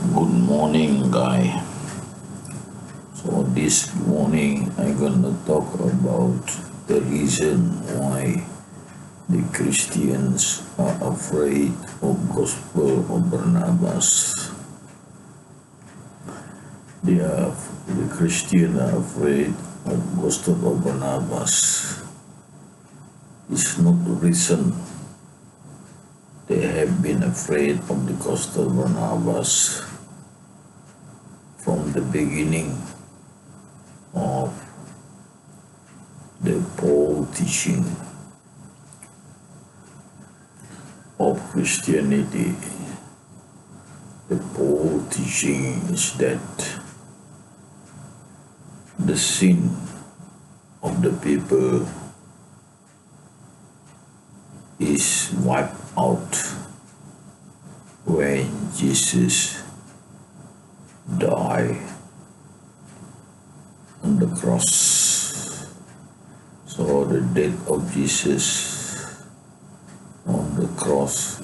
Good morning, guy. So this morning I'm gonna talk about the reason why the Christians are afraid of Gospel of Barnabas. The Christians are afraid of Gospel of Barnabas. It's not recent. They have been afraid of the Gospel of Barnabas from the beginning of the Paul teaching of Christianity. The Paul teaching is that the sin of the people is wiped out when Jesus died on the cross. So the death of Jesus on the cross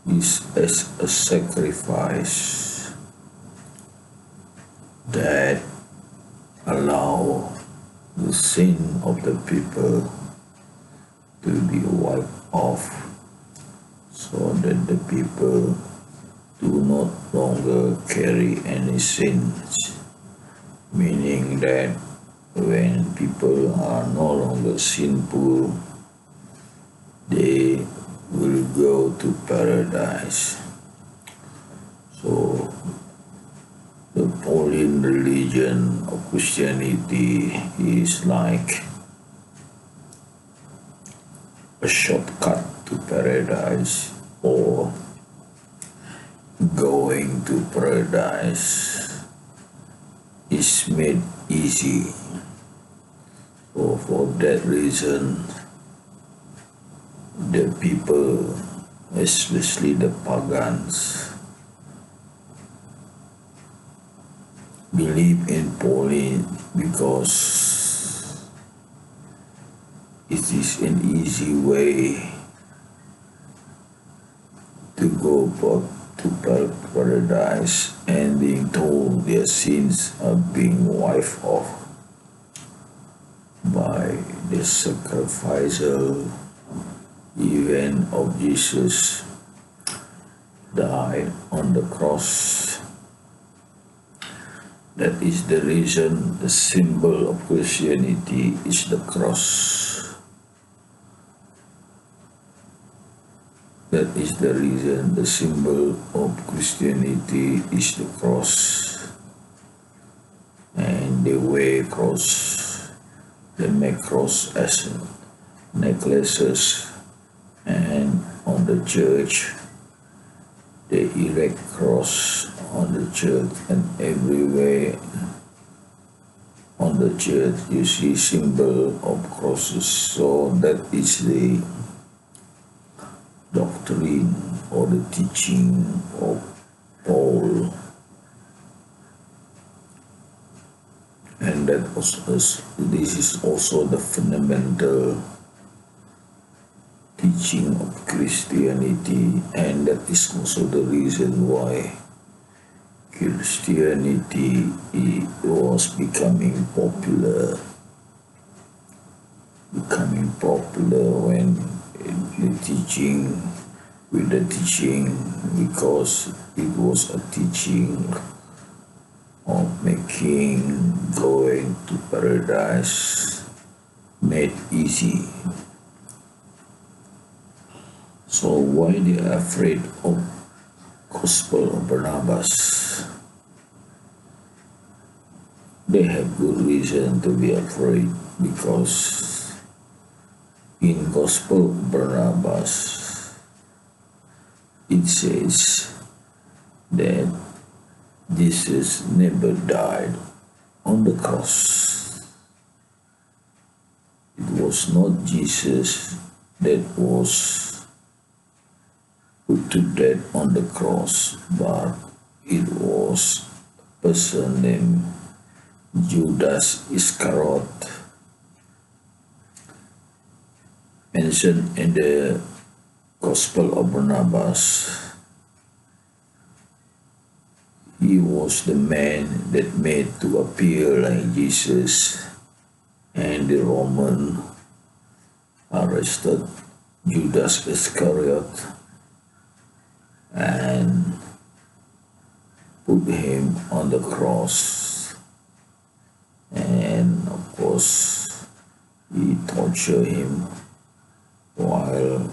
is as a sacrifice that allow the sin of the people to be wiped off, so that the people do not longer carry any sins, meaning that when people are no longer sinful, they will go to paradise. So the Pauline religion of Christianity is like a shortcut to paradise, or going to paradise is made easy. So for that reason, the people, especially the pagans, believe in Pauline because it is an easy way to go back to paradise, and being told their sins are being wiped off by the sacrificial event of Jesus died on the cross. That is the reason the symbol of Christianity is the cross. That is the reason the symbol of Christianity is the cross. And they wear cross. They make cross as necklaces, and on the church they erect cross on the church, and everywhere on the church you see symbol of crosses. So that is the doctrine or the teaching of Paul, and this is also the fundamental teaching of Christianity, and that is also the reason why Christianity was becoming popular when with the teaching, because it was a teaching of making going to paradise made easy. So why they are afraid of Gospel of Barnabas? They have good reason to be afraid, because in Gospel of Barnabas it says that Jesus never died on the cross. It was not Jesus that was put to death on the cross, but it was a person named Judas Iscariot, mentioned in the Gospel of Barnabas. He was the man that made to appear like Jesus, and the Roman arrested Judas Iscariot and put him on the cross. And of course, he tortured him while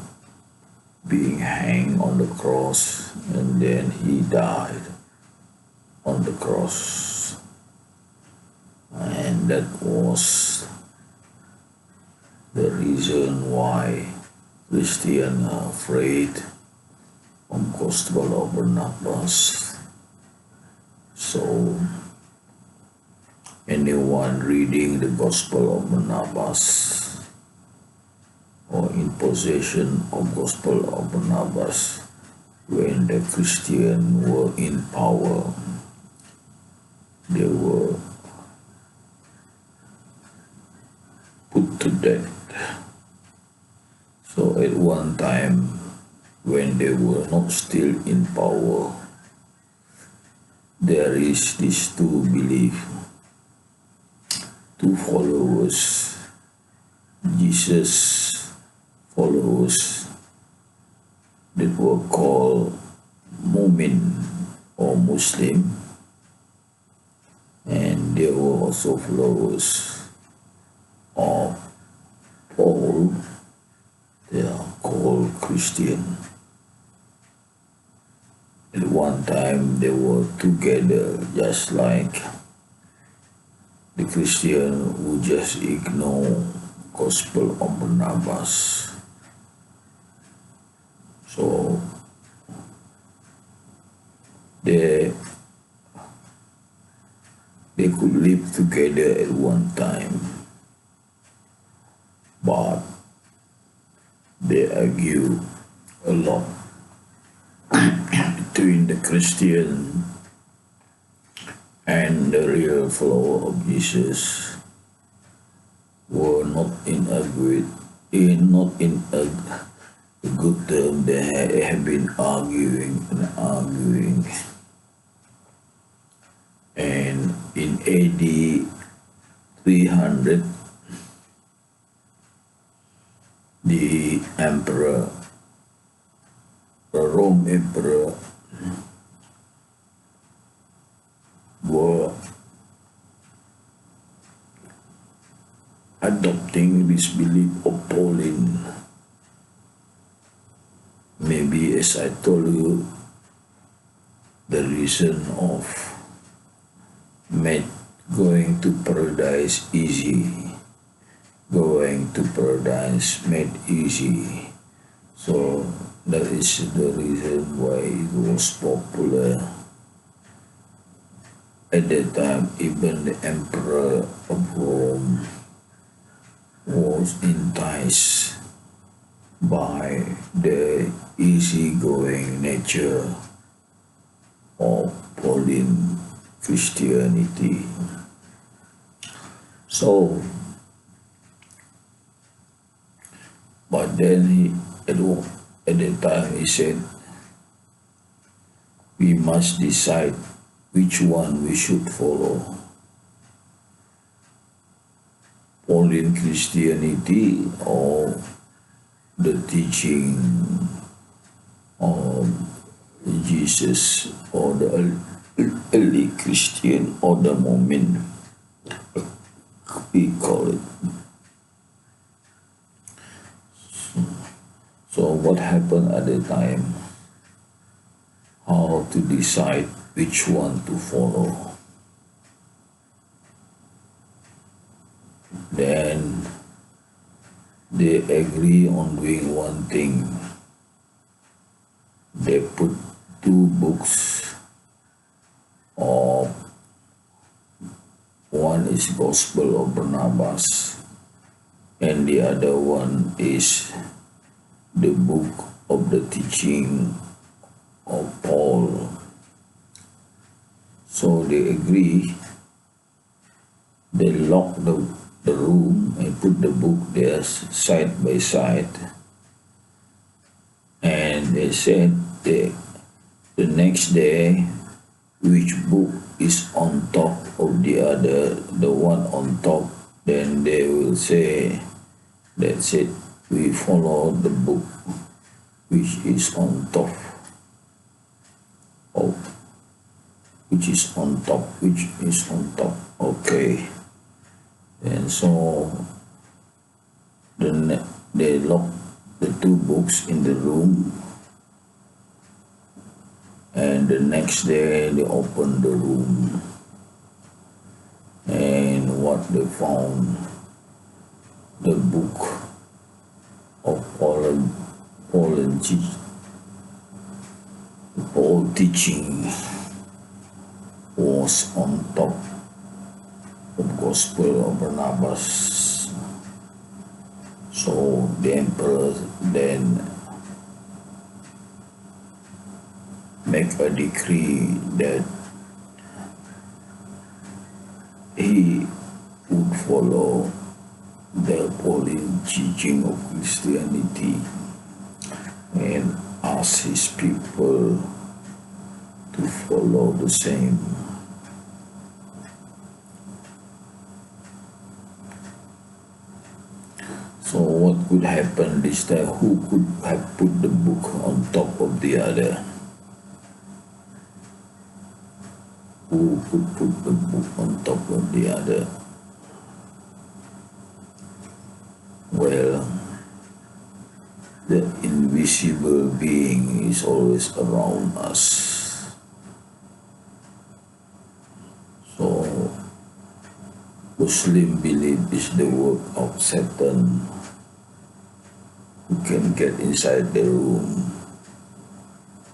being hanged on the cross, and then he died on the cross. And that was the reason why Christians are afraid of Gospel of Barnabas. So anyone reading the Gospel of Barnabas or in possession of Gospel of Barnabas when the Christians were in power, they were put to death. So at one time, when they were not still in power, there is these two followers, Jesus followers, that were called Mukmin or Muslim, and there were also followers of Paul. They are called Christian. At one time they were together, just like the Christian who just ignore Gospel of Barnabas. So they could live together at one time, but they argue a lot between the Christian and the real follower of Jesus were not in a good term. They have been arguing and arguing. And in AD 300, the emperor, the Rome emperor, were adopting this belief of Pauline. Maybe, as I told you, the reason of going to paradise easy, going to paradise made easy. So that is the reason why it was popular. At that time, even the emperor of Rome was enticed by the easygoing nature of Pauline Christianity. So, but then at that time he said, we must decide which one we should follow. Pauline Christianity or the teaching of Jesus, or the early Christian, or the Mukmin, we call it. So what happened at the time? How to decide which one to follow? Then they agree on doing one thing. They put two books of, one is Gospel of Barnabas and the other one is the book of the teaching of Paul. So they agree. They lock the room and put the book there side by side, and they said the next day which book is on top of the other, the one on top, then they will say, that's it, we follow the book which is on top of, which is on top, okay. And so then they lock the two books in the room, and the next day they open the room, and what they found, the book of Paul teaching was on top of Gospel of Barnabas. So the emperor then make a decree that he would follow the Pauline teaching of Christianity and ask his people to follow the same. So what could happen this time? Who could have put the book on top of the other? Who could put the book on top of the other? Well, the invisible being is always around us. So, Muslim belief is the work of Satan, who can get inside the room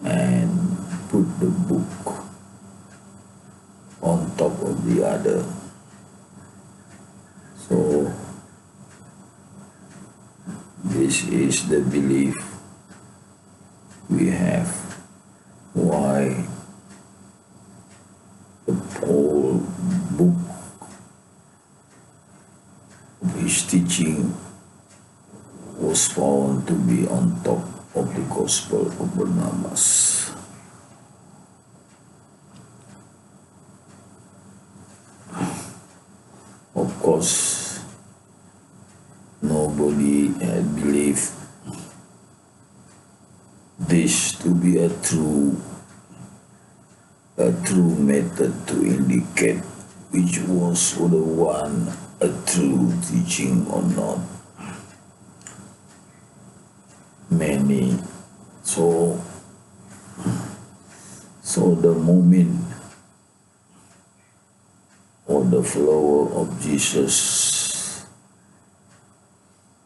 and put the book on top of the other. So, this is the belief we have why the whole book of his teaching was found to be on top of the Gospel of Barnabas. Of course, nobody had believed this to be a true method to indicate which was the one a true teaching or not. Many. So the Mukmin or the follower of Jesus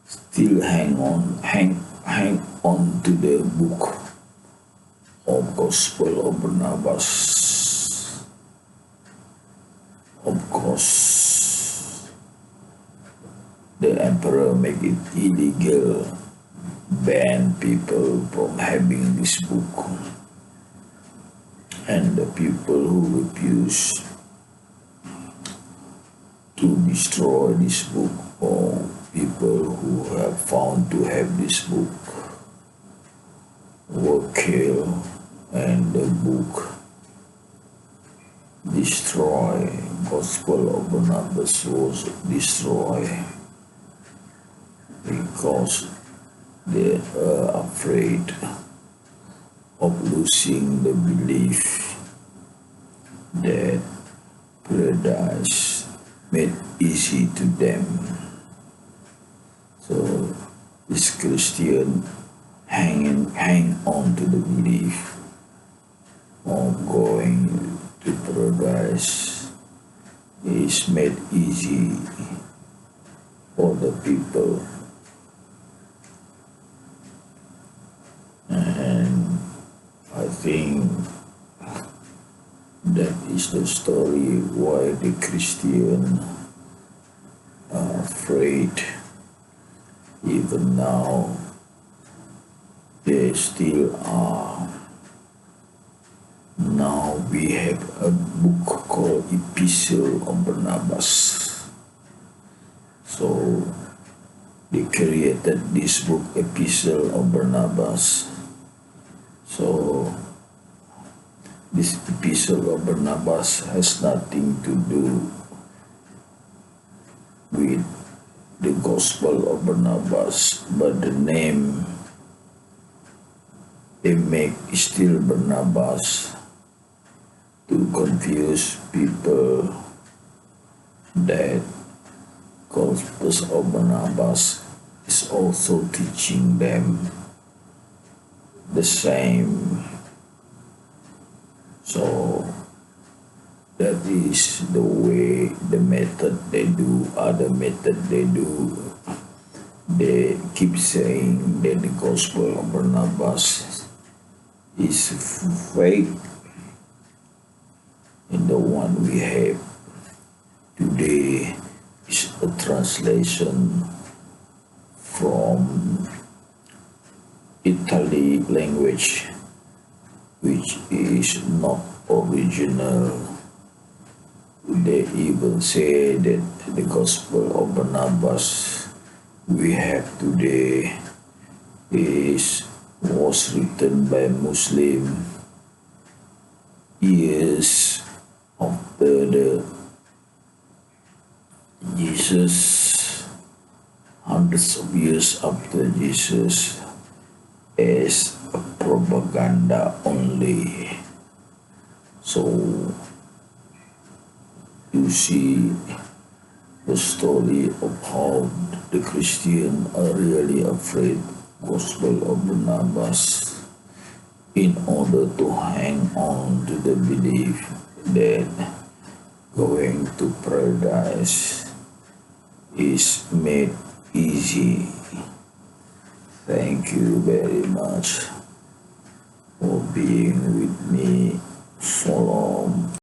still hang on to the book of Gospel of Barnabas. Of course, the emperor make it illegal, ban people from having this book, and the people who refuse to destroy this book, or people who have found to have this book, were killed, and the book destroyed. Gospel of Barnabas was destroyed because they are afraid of losing the belief that paradise made easy to them. So this Christian hang on to the belief of going to paradise is made easy for the people. And I think that is the story why the Christian are afraid. Even now, they still are. Now we have a book called Epistle of Barnabas. So they created this book, Epistle of Barnabas. So This epistle of Barnabas has nothing to do with the Gospel of Barnabas, but the name they make is still Barnabas to confuse people that Gospel of Barnabas is also teaching them the same. So that is the way, the method they do, other method they do. They keep saying that the Gospel of Barnabas is fake, and the one we have today is a translation from Italy language, which is not original. They even say that the Gospel of Barnabas we have today was written by Muslim years after the Jesus, hundreds of years after Jesus, as a propaganda only. So you see the story of how the Christians are really afraid Gospel of Barnabas in order to hang on to the belief that going to paradise is made easy. Thank you very much for being with me.